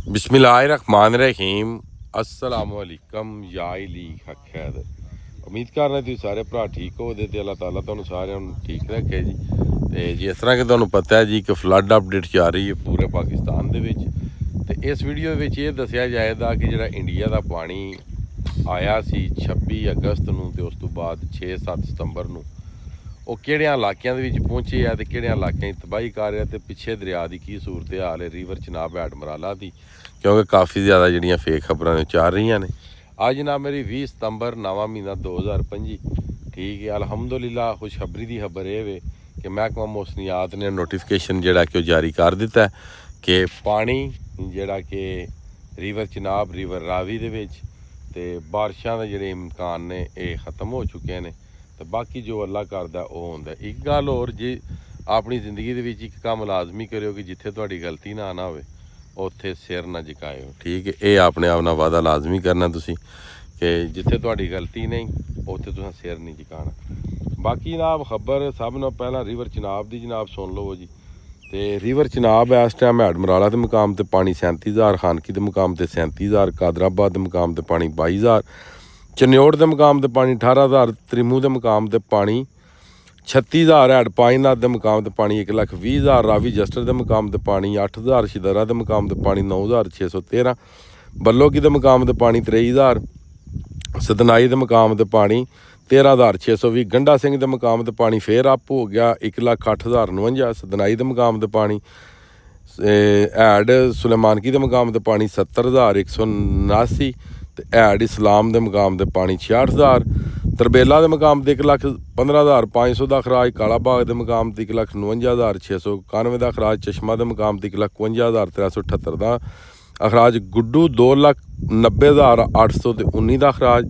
बिस्मिल्लाहिर्रहमानिर्रहीम अस्सलामुअलैकुम या अली हक खैर। उम्मीद करना तुसीं सारे भरा ठीक हो ते अल्लाह ताला तुहानूं सारिਆਂ ਨੂੰ ठीक रखे जी। ਤੇ जिस तरह कि ਤੁਹਾਨੂੰ पता है जी कि फ्लड अपडेट जा रही है पूरे पाकिस्तान ਦੇ ਵਿੱਚ ਤੇ ਇਸ ਵੀਡੀਓ ਦੇ ਵਿੱਚ ਇਹ ਦੱਸਿਆ ਜਾਏਗਾ ਕਿ ਜਿਹੜਾ ਇੰਡੀਆ ਦਾ ਪਾਣੀ ਆਇਆ ਸੀ 26 ਅਗਸਤ ਨੂੰ ਤੇ ਉਸ ਤੋਂ ਬਾਅਦ 6-7 ਸਤੰਬਰ ਨੂੰ ਉਹ ਕਿਹੜਿਆਂ ਇਲਾਕਿਆਂ ਦੇ ਵਿੱਚ ਪਹੁੰਚੇ ਆ ਤੇ ਕਿਹੜਿਆਂ ਇਲਾਕਿਆਂ ਦੀ ਤਬਾਹੀ ਕਰ ਰਿਹਾ ਤੇ ਪਿੱਛੇ ਦਰਿਆ ਦੀ ਕੀ ਸੂਰਤ ਹਾਲ ਹੈ ਰਿਵਰ ਚਨਾਬ ਐਡਮਰਾਲਾ ਦੀ, ਕਿਉਂਕਿ ਕਾਫੀ ਜ਼ਿਆਦਾ ਜਿਹੜੀਆਂ ਫੇਕ ਖਬਰਾਂ ਚੱਲ ਰਹੀਆਂ ਨੇ। ਅੱਜ ਨਾ ਮੇਰੀ 20 ਸਤੰਬਰ ਨਵਾਂ ਮਹੀਨਾ 2025 ਠੀਕ ਹੈ। ਅਲਹਮਦੁਲਿਲਾ ਖੁਸ਼ਖਬਰੀ ਦੀ ਖਬਰ ਇਹ ਵੇ ਕਿ ਮਹਿਕਮਾ ਮੌਸਮੀਆਤ ਨੇ ਨੋਟੀਫਿਕੇਸ਼ਨ ਜਿਹੜਾ ਕਿ ਉਹ ਜਾਰੀ ਕਰ ਦਿੱਤਾ ਕਿ ਪਾਣੀ ਜਿਹੜਾ ਕਿ ਰਿਵਰ ਚਨਾਬ ਰਿਵਰ ਰਾਵੀ ਦੇ ਵਿੱਚ ਤੇ ਬਾਰਿਸ਼ਾਂ ਦੇ ਜਿਹੜੇ ਇਮਕਾਨ ਨੇ ਇਹ ਖਤਮ ਹੋ ਚੁੱਕੇ ਨੇ ਤੇ ਬਾਕੀ ਜੋ ਅੱਲਾ ਕਰਦਾ ਉਹ ਹੁੰਦਾ। ਇੱਕ ਗੱਲ ਹੋਰ, ਜੇ ਆਪਣੀ ਜ਼ਿੰਦਗੀ ਦੇ ਵਿੱਚ ਇੱਕ ਕੰਮ ਲਾਜ਼ਮੀ ਕਰਿਓ ਕਿ ਜਿੱਥੇ ਤੁਹਾਡੀ ਗਲਤੀ ਨਾ ਹੋਵੇ ਉੱਥੇ ਸਿਰ ਨਾ ਝੁਕਾਇਓ, ਠੀਕ ਹੈ। ਇਹ ਆਪਣੇ ਆਪ ਨਾਲ ਵਾਅਦਾ ਲਾਜ਼ਮੀ ਕਰਨਾ ਤੁਸੀਂ ਕਿ ਜਿੱਥੇ ਤੁਹਾਡੀ ਗਲਤੀ ਨਹੀਂ ਉੱਥੇ ਤੁਸੀਂ ਸਿਰ ਨਹੀਂ ਝੁਕਾਉਣਾ। ਬਾਕੀ ਜਨਾਬ ਖਬਰ ਸਭ ਨਾਲੋਂ ਪਹਿਲਾਂ ਰਿਵਰ ਚਨਾਬ ਦੀ ਜਨਾਬ ਸੁਣ ਲਵੋ ਜੀ। ਤੇ ਰਿਵਰ ਚਨਾਬ ਇਸ ਟਾਈਮ ਐਡਮਰਾਲਾ ਦੇ ਮੁਕਾਮ ਤੇ ਪਾਣੀ 37,000, ਖਾਨਕੀ ਦੇ ਮੁਕਾਮ ਤੇ 37,000, ਕਾਦਰਾਬਾਦ ਦੇ ਮੁਕਾਮ ਤੇ ਪਾਣੀ 22,000, ਚਨਿਓੜ ਦੇ ਮੁਕਾਮ ਤੇ ਪਾਣੀ 18,000, ਤ੍ਰਿਮੂ ਦੇ ਮੁਕਾਮ ਤੇ ਪਾਣੀ 36,000, ਹੈਡ ਪਾਈਨਾਥ ਦੇ ਮੁਕਾਮ ਤੇ ਪਾਣੀ 1,20,000, ਰਾਵੀ ਜਸਟਰ ਦੇ ਮੁਕਾਮ ਤੇ ਪਾਣੀ 8,000, ਸ਼ਿਦਰਾ ਦੇ ਮੁਕਾਮ ਤੇ ਪਾਣੀ 9,613, ਬੱਲੋਕੀ ਦੇ ਮੁਕਾਮ ਤੇ ਪਾਣੀ 23,000, ਸਤਨਾਈ ਦੇ ਮੁਕਾਮ ਤੇ ਪਾਣੀ 13,620, ਗੰਡਾ ਸਿੰਘ ਦੇ ਮੁਕਾਮ ਤੇ ਪਾਣੀ ਫੇਰ ਅਪ ਹੋ ਗਿਆ 1,08,049, ਸਤਨਾਈ ਦੇ ਮੁਕਾਮ ਤੇ ਪਾਣੀ ਹੈਡ ਸੁਲੇਮਾਨਕੀ ਦੇ ਮੁਕਾਮ ਤੇ ਪਾਣੀ 70,179 ਤੇ ਹੈਡ ਇਸਲਾਮ ਦੇ ਮੁਕਾਮ ਤੇ ਪਾਣੀ 66,000, ਤਰਬੇਲਾ ਦੇ ਮੁਕਾਮ ਤੇ 1,15,500 ਦਾ ਖਰਾਜ, ਕਾਲਾ ਬਾਗ ਦੇ ਮੁਕਾਮ ਤੇ 1,49,691 ਦਾ ਖਰਾਜ, ਚਸ਼ਮਾ ਦੇ ਮੁਕਾਮ ਤੇ 1,51,378 ਦਾ ਅਖਰਾਜ, ਗੁੱਡੂ 2,90,819 ਦਾ ਖਰਾਜ,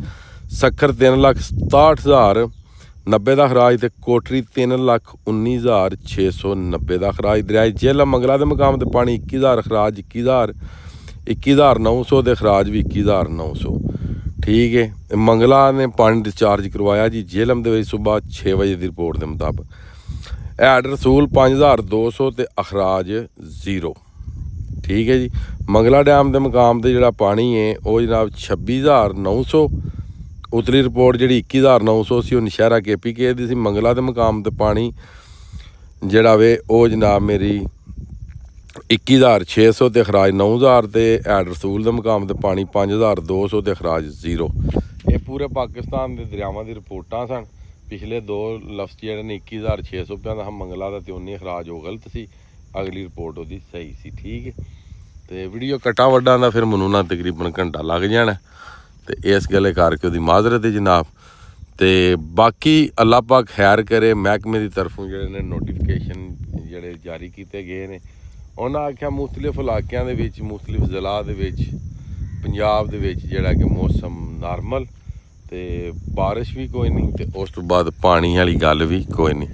ਸੱਖਰ 3,67,090 ਦਾ ਖਰਾਜ ਤੇ ਕੋਟਰੀ 3,19,690 ਦਾ ਖਰਾਜ। ਦਰਿਆਈ ਜੇਹਲਮ ਮੰਗਲਾ ਦੇ ਮੁਕਾਮ ਤੇ ਪਾਣੀ 21,000 ਖਰਾਜ, 21,900 ਦੇ ਖਰਾਜ ਵੀ 21,900, ਠੀਕ ਹੈ। ਮੰਗਲਾ ਨੇ ਪਾਣੀ ਡਿਸਚਾਰਜ ਕਰਵਾਇਆ ਜੀ ਜੇਹਲਮ ਦੇ ਵਿੱਚ ਸਵੇਰ 6 ਵਜੇ ਦੀ ਰਿਪੋਰਟ ਦੇ ਮੁਤਾਬਕ। ਹੈਡ ਰਸੂਲ 5,200 ਤੇ ਅਖਰਾਜ 0, ਠੀਕ ਹੈ ਜੀ। ਮੰਗਲਾ ਡੈਮ ਦੇ ਮੁਕਾਮ ਤੇ ਜਿਹੜਾ ਪਾਣੀ ਹੈ ਉਹ ਜਨਾਬ 26,900, ਉਤਲੀ ਰਿਪੋਰਟ ਜਿਹੜੀ 21,900 ਸੀ ਉਹ ਨਸ਼ਹਿਰਾ KPK ਦੀ ਸੀ। ਮੰਗਲਾ ਦੇ ਮੁਕਾਮ ਤੇ ਪਾਣੀ ਜਿਹੜਾ ਵੇ ਉਹ ਜਨਾਬ ਮੇਰੀ 21,600 ਤੇ ਖਰਾਜ 9,000 ਤੇ ਹੈਡ ਰਸੂਲ ਦੇ ਮੁਕਾਮ ਤੇ ਪਾਣੀ 5,200 ਤੇ ਖਰਾਜ 0। ਇਹ ਪੂਰੇ ਪਾਕਿਸਤਾਨ ਦੇ ਦਰਿਆਵਾਂ ਦੀ ਰਿਪੋਰਟਾਂ ਸਨ। ਪਿਛਲੇ ਦੋ ਲਫ਼ਜ਼ ਜਿਹੜੇ ਨੇ 21,600 ਰੁਪਏ ਦਾ ਮੰਗਲਾ ਦਾ ਤੇ 19 ਖਰਾਜ ਉਹ ਗਲਤ ਸੀ, ਅਗਲੀ ਰਿਪੋਰਟ ਉਹਦੀ ਸਹੀ ਸੀ, ਠੀਕ ਹੈ। ਤੇ ਵੀਡੀਓ ਕੱਟਾ ਵੱਡਾ ਦਾ ਫਿਰ ਮੈਨੂੰ ਨਾ ਤਕਰੀਬਨ ਘੰਟਾ ਲੱਗ ਜਾਣਾ ਤੇ ਇਸ ਗੱਲੇ ਕਰਕੇ ਉਹਦੀ ਮਾਜ਼ਰਤ ਹੈ ਜਨਾਬ। ਤੇ ਬਾਕੀ ਅੱਲਾ ਪਾਕ ਖੈਰ ਕਰੇ। ਮਹਿਕਮੇ ਦੀ ਤਰਫੋਂ ਜਿਹੜੇ ਨੇ ਨੋਟੀਫਿਕੇਸ਼ਨ ਜਿਹੜੇ ਜਾਰੀ ਕੀਤੇ ਗਏ ਨੇ ਉਹਨਾਂ ਆਖਿਆ ਮੁਖਤਲਿਫ ਇਲਾਕਿਆਂ ਦੇ ਵਿੱਚ ਮੁਖਤਲਿਫ ਜ਼ਿਲ੍ਹਾ ਦੇ ਵਿੱਚ ਪੰਜਾਬ ਦੇ ਵਿੱਚ ਜਿਹੜਾ ਕਿ ਮੌਸਮ ਨਾਰਮਲ ਤੇ ਬਾਰਿਸ਼ ਵੀ ਕੋਈ ਨਹੀਂ ਤੇ ਉਸ ਤੋਂ ਬਾਅਦ ਪਾਣੀ ਵਾਲੀ ਗੱਲ ਵੀ ਕੋਈ ਨਹੀਂ।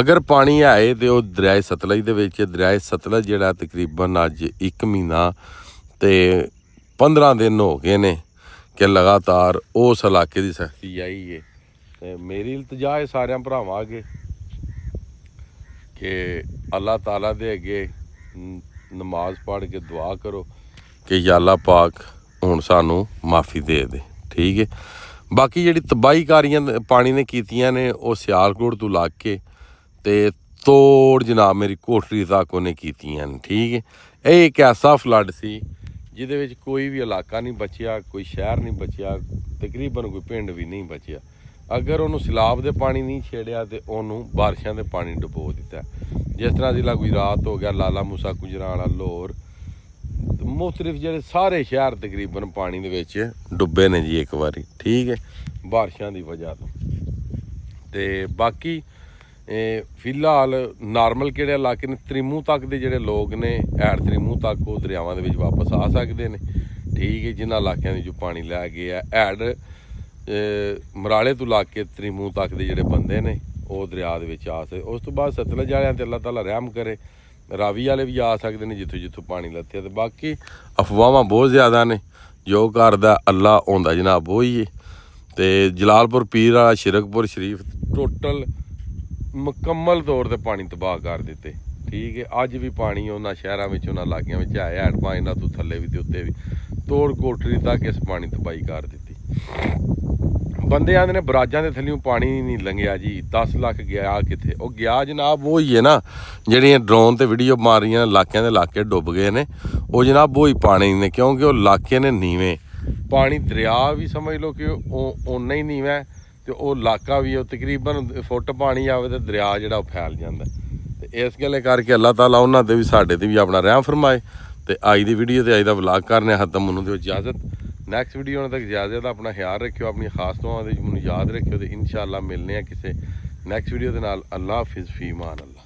ਅਗਰ ਪਾਣੀ ਆਏ ਤੇ ਉਹ ਦਰਿਆਏ ਸਤਲੁਜ ਦੇ ਵਿੱਚ। ਦਰਿਆਏ ਸਤਲੁਜ ਜਿਹੜਾ ਤਕਰੀਬਨ ਅੱਜ 1 ਮਹੀਨਾ ਤੇ 15 ਦਿਨ ਹੋ ਗਏ ਨੇ ਕਿ ਲਗਾਤਾਰ ਉਸ ਇਲਾਕੇ ਦੀ ਸਖਤੀ ਆਈ ਹੈ। ਤੇ ਮੇਰੀ ਇਲਤਜਾ ਹੈ ਸਾਰਿਆਂ ਭਰਾਵਾਂ ਅੱਗੇ ਕਿ ਅੱਲਾਹ ਤਾਲਾ ਦੇ ਅੱਗੇ ਨਮਾਜ਼ ਪੜ੍ਹ ਕੇ ਦੁਆ ਕਰੋ ਕਿ ਯਾ ਅੱਲਾਹ ਪਾਕ ਹੁਣ ਸਾਨੂੰ ਮਾਫੀ ਦੇ ਦੇ, ਠੀਕ ਹੈ। ਬਾਕੀ ਜਿਹੜੀ ਤਬਾਹੀਕਾਰੀਆਂ ਪਾਣੀ ਨੇ ਕੀਤੀਆਂ ਨੇ ਉਹ ਸਿਆਲਕੋਟ ਤੋਂ ਲੱਗ ਕੇ ਤੇ ਤੋੜ ਜਨਾਬ ਮੇਰੀ ਕੋਟਰੀ ਤੱਕ ਉਹਨੇ ਕੀਤੀਆਂ ਨੇ, ਠੀਕ ਹੈ। ਇਹ ਇੱਕ ਐਸਾ ਫਲੱਡ ਸੀ ਜਿਹਦੇ ਵਿੱਚ ਕੋਈ ਵੀ ਇਲਾਕਾ ਨਹੀਂ ਬਚਿਆ, ਕੋਈ ਸ਼ਹਿਰ ਨਹੀਂ ਬਚਿਆ, ਤਕਰੀਬਨ ਕੋਈ ਪਿੰਡ ਵੀ ਨਹੀਂ ਬਚਿਆ। ਅਗਰ ਉਹਨੂੰ ਸੈਲਾਬ ਦੇ ਪਾਣੀ ਨਹੀਂ ਛੇੜਿਆ ਤੇ ਉਹਨੂੰ ਬਾਰਿਸ਼ਾਂ ਦੇ ਪਾਣੀ ਡੁਬੋ ਦਿੱਤਾ। ਜਿਸ ਤਰ੍ਹਾਂ ਜ਼ਿਲ੍ਹਾ ਗੁਜਰਾਤ ਹੋ ਗਿਆ, ਲਾਲਾ ਮੂਸਾ ਗੁਜਰਾਂਵਾਲਾ, ਲਾਹੌਰ, ਮੁਖਤਲਿਫ ਜਿਹੜੇ ਸਾਰੇ ਸ਼ਹਿਰ ਤਕਰੀਬਨ ਪਾਣੀ ਦੇ ਵਿੱਚ ਡੁੱਬੇ ਨੇ ਜੀ ਇੱਕ ਵਾਰੀ, ਠੀਕ ਹੈ, ਬਾਰਿਸ਼ਾਂ ਦੀ ਵਜ੍ਹਾ ਤੋਂ। ਤੇ ਬਾਕੀ ਫਿਲਹਾਲ ਨਾਰਮਲ ਕਿਹੜੇ ਇਲਾਕੇ ਨੇ ਤ੍ਰਿਮੂ ਤੱਕ ਦੇ ਜਿਹੜੇ ਲੋਕ ਨੇ ਹੈਡ ਤ੍ਰਿਮੂ ਤੱਕ ਉਹ ਦਰਿਆਵਾਂ ਦੇ ਵਿੱਚ ਵਾਪਸ ਆ ਸਕਦੇ ਨੇ, ਠੀਕ ਹੈ। ਜਿਨ੍ਹਾਂ ਇਲਾਕਿਆਂ ਦੇ ਜੋ ਪਾਣੀ ਲੈ ਗਏ ਆ ਹੈਡ ਮਰਾਲੇ ਤੋਂ ਲਾ ਕੇ ਤ੍ਰਿਮੂ ਤੱਕ ਦੇ ਜਿਹੜੇ ਬੰਦੇ ਨੇ ਉਹ ਦਰਿਆ ਦੇ ਵਿੱਚ ਆ ਸਕਦੇ। ਉਸ ਤੋਂ ਬਾਅਦ ਸਤਲੁਜ ਵਾਲਿਆਂ ਤੇ ਅੱਲਾਹ ਤਾਲਾ ਰਹਿਮ ਕਰੇ, ਰਾਵੀ ਵਾਲੇ ਵੀ ਆ ਸਕਦੇ ਨੇ ਜਿੱਥੋਂ ਜਿੱਥੋਂ ਪਾਣੀ ਲੱਥਿਆ। ਤੇ ਬਾਕੀ ਅਫਵਾਹਾਂ ਬਹੁਤ ਜ਼ਿਆਦਾ ਨੇ, ਜੋ ਕਰਦਾ ਅੱਲਾ ਆਉਂਦਾ ਜਨਾਬ ਉਹੀ ਹੈ। ਤੇ ਜਲਾਲਪੁਰ ਪੀਰ ਵਾਲਾ ਸ਼ਿਰਕਪੁਰ ਸ਼ਰੀਫ ਟੋਟਲ ਮੁਕੰਮਲ ਤੌਰ ਤੇ ਪਾਣੀ ਤਬਾਹ ਕਰ ਦਿੱਤੇ। ਠੀਕ ਹੈ। ਅੱਜ ਵੀ ਪਾਣੀ ਉਹਨਾਂ ਸ਼ਹਿਰਾਂ ਵਿੱਚ ਉਹਨਾਂ ਇਲਾਕਿਆਂ ਵਿੱਚ ਆਇਆ ਹੈਡ ਪਾਣੀ ਤੋਂ ਥੱਲੇ ਵੀ ਤੇ ਉੱਤੇ ਵੀ ਤੋੜ ਕੋਟਰੀ ਤੱਕ ਇਸ ਪਾਣੀ ਤਬਾਹੀ ਕਰ ਦਿੱਤੀ। ਬੰਦੇ ਆਂਦੇ ਨੇ ਬਰਾਜਾਂ ਦੇ ਥੱਲਿਓਂ ਪਾਣੀ ਨਹੀਂ ਲੰਘਿਆ ਜੀ, 10 ਲੱਖ ਗਿਆ ਕਿੱਥੇ? ਉਹ ਗਿਆ ਜਨਾਬ ਉਹ ਹੀ ਹੈ ਨਾ ਜਿਹੜੀਆਂ ਡਰੋਨ ਤੇ ਵੀਡੀਓ ਮਾਰ ਰਹੀਆਂ ਇਲਾਕਿਆਂ ਦੇ ਇਲਾਕੇ ਡੁੱਬ ਗਏ ਨੇ, ਉਹ ਜਨਾਬ ਉਹ ਹੀ ਪਾਣੀ ਨੇ, ਕਿਉਂਕਿ ਉਹ ਇਲਾਕੇ ਨੇ ਨੀਵੇਂ ਪਾਣੀ, ਦਰਿਆ ਵੀ ਸਮਝ ਲਓ ਕਿ ਉਹ ਓਨਾ ਹੀ ਨੀਵਾਂ ਤੇ ਉਹ ਇਲਾਕਾ ਵੀ ਉਹ ਤਕਰੀਬਨ ਫੁੱਟ ਪਾਣੀ ਆਵੇ ਤੇ ਦਰਿਆ ਜਿਹੜਾ ਉਹ ਫੈਲ ਜਾਂਦਾ। ਤੇ ਇਸ ਗੱਲੇ ਕਰਕੇ ਅੱਲਾਹ ਤਾਲਾ ਉਹਨਾਂ ਤੇ ਵੀ ਸਾਡੇ ਤੇ ਵੀ ਆਪਣਾ ਰਹਿਮ ਫਰਮਾਏ। ਤੇ ਅੱਜ ਦੀ ਵੀਡੀਓ ਤੇ ਅੱਜ ਦਾ ਵਲੌਗ ਕਰਨੇ ਖਤਮ। ਮੈਨੂੰ ਦਿਓ ਇਜਾਜ਼ਤ, ਨੈਕਸਟ ਵੀਡੀਓ ਆਉਣ ਤੱਕ ਇਜਾਜ਼ਤ। ਆਪਣਾ ਖਿਆਲ ਰੱਖਿਓ, ਆਪਣੀ ਖਾਸ ਦੁਆਵਾਂ ਦੇ ਮੈਨੂੰ ਯਾਦ ਰੱਖਿਓ ਤੇ ਇਨਸ਼ਾਅੱਲਾ ਮਿਲਨੇ ਆ ਕਿਸੇ ਨੈਕਸਟ ਵੀਡੀਓ ਦੇ ਨਾਲ। ਅੱਲਾਹ ਹਾਫਿਜ਼, ਫੀ ਅਮਾਨ ਅੱਲਾਹ।